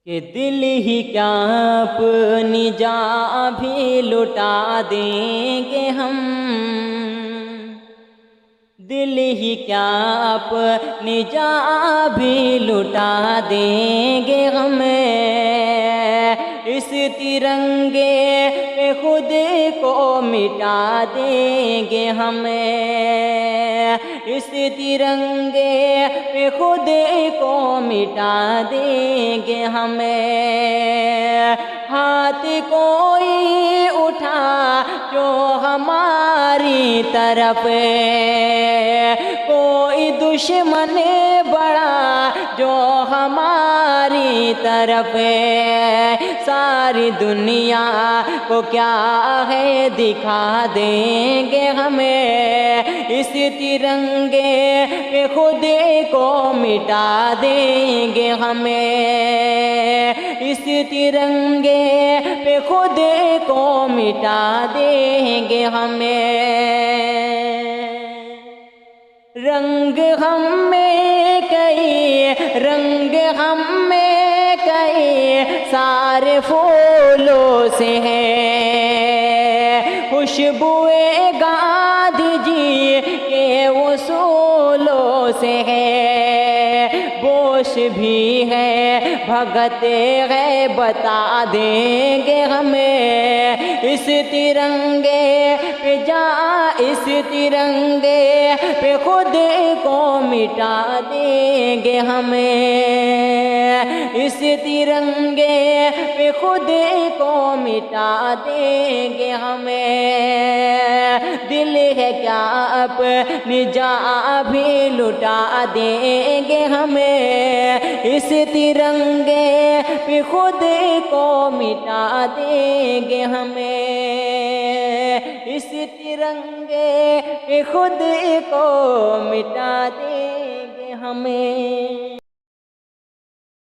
کہ دل ہی کیا اپنی جاں بھی لٹا دیں گے ہم، دل ہی کیا اپنی جاں بھی لٹا دیں گے ہمیں، اس ترنگے پہ خود کو مٹا دیں گے ہمیں، اس ترنگے پہ خود کو مٹا دیں گے ہمیں۔ ہاتھ کوئی اٹھا جو ہماری طرف، کوئی دشمن بڑا جو ہماری طرف، ساری دنیا کو کیا ہے دکھا دیں گے ہمیں، اس ترنگے پہ خود کو مٹا دیں گے ہمیں، اس ترنگے پہ خود کو مٹا دیں گے ہمیں۔ رنگ ہم میں کئی، رنگ ہم میں کئی سارے پھولوں سے ہے، خوشبوئے گاندھی جی کے اصولوں سے ہے، بوش بھی ہے بھگت ہے بتا دیں گے ہمیں، اس ترنگے پہ جاں، اس ترنگے پہ خود کو مٹا دیں گے ہمیں، اس ترنگے پہ خود کو مٹا دیں گے ہمیں۔ دل ہے کیا اپنی جاں بھی لٹا دیں گے ہمیں، اس ترنگے پہ خود کو مٹا دیں گے ہمیں، اس ترنگے پہ خود کو مٹا دیں گے ہمیں۔